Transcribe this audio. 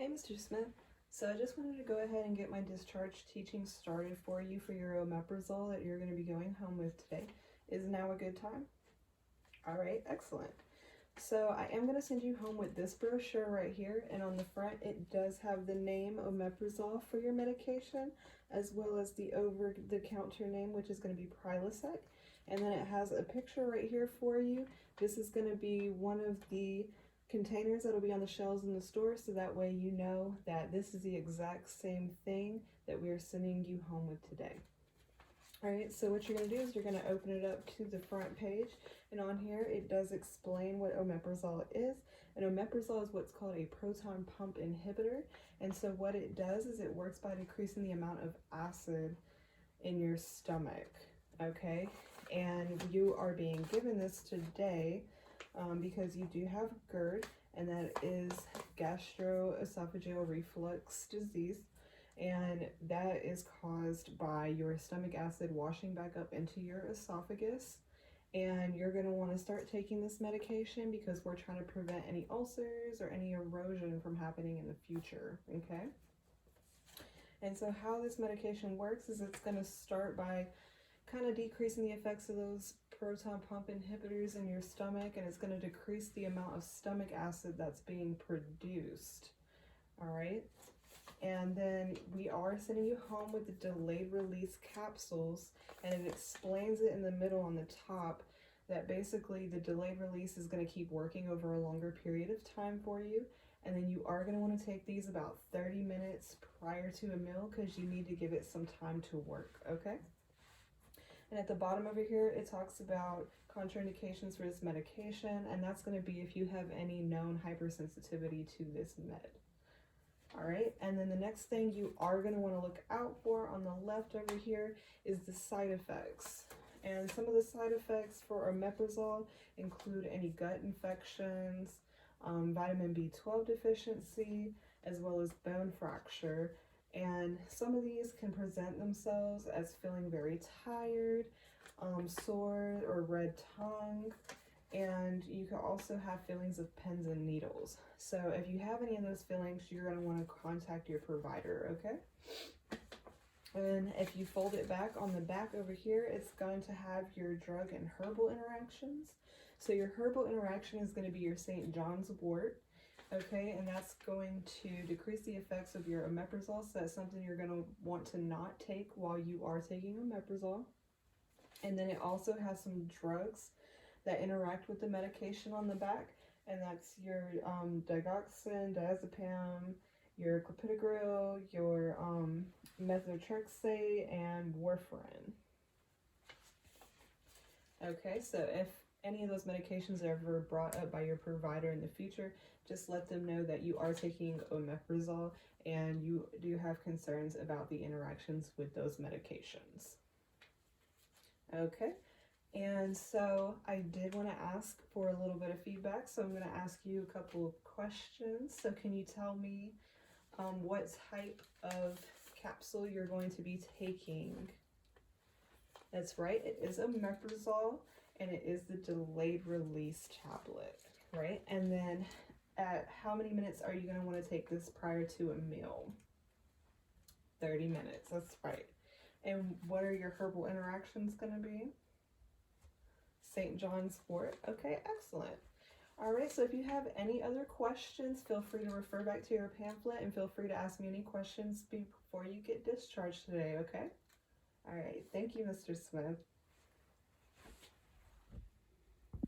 Hey, Mr. Smith. So I just wanted to go ahead and get my discharge teaching started for you for your omeprazole that you're going to be going home with today. Is now a good time? All right, excellent. So I am going to send you home with this brochure right here, and on the front it does have the name omeprazole for your medication, as well as the over-the-counter name, which is going to be Prilosec, and then it has a picture right here for you. This is going to be one of the containers that'll be on the shelves in the store, so that way you know that this is the exact same thing that we are sending you home with today. Alright, so what you're going to do is you're going to open it up to the front page, and on here it does explain what omeprazole is. And omeprazole is what's called a proton pump inhibitor, and so what it does is it works by decreasing the amount of acid in your stomach, okay? And you are being given this today because you do have GERD, and that is gastroesophageal reflux disease, and that is caused by your stomach acid washing back up into your esophagus. And you're going to want to start taking this medication because we're trying to prevent any ulcers or any erosion from happening in the future, okay? And so how this medication works is it's going to start by kind of decreasing the effects of those proton pump inhibitors in your stomach, and it's going to decrease the amount of stomach acid that's being produced. All right, and then we are sending you home with the delayed release capsules, and it explains it in the middle on the top that basically the delayed release is going to keep working over a longer period of time for you, and then you are going to want to take these about 30 minutes prior to a meal because you need to give it some time to work, okay? And at the bottom over here, it talks about contraindications for this medication, and that's going to be if you have any known hypersensitivity to this med. All right, and then the next thing you are going to want to look out for on the left over here is the side effects. And some of the side effects for omeprazole include any gut infections, vitamin B12 deficiency, as well as bone fracture. And some of these can present themselves as feeling very tired, sore or red tongue, and you can also have feelings of pins and needles. So if you have any of those feelings, you're going to want to contact your provider, okay? And if you fold it back, on the back over here, it's going to have your drug and herbal interactions. So your herbal interaction is going to be your St. John's wort. Okay, and that's going to decrease the effects of your omeprazole, so that's something you're going to want to not take while you are taking omeprazole. And then it also has some drugs that interact with the medication on the back, and that's your digoxin, diazepam, your clopidogrel, your methotrexate, and warfarin. Okay, so if any of those medications are ever brought up by your provider in the future, just let them know that you are taking omeprazole and you do have concerns about the interactions with those medications. Okay, and so I did want to ask for a little bit of feedback, so I'm going to ask you a couple of questions. So can you tell me what type of capsule you're going to be taking? That's right, it is omeprazole, and it is the delayed release tablet, right? And then at how many minutes are you going to want to take this prior to a meal? 30 minutes, that's right. And what are your herbal interactions going to be? St. John's wort. Okay, excellent. All right, so if you have any other questions, feel free to refer back to your pamphlet and feel free to ask me any questions before you get discharged today, okay? All right, thank you, Mr. Smith.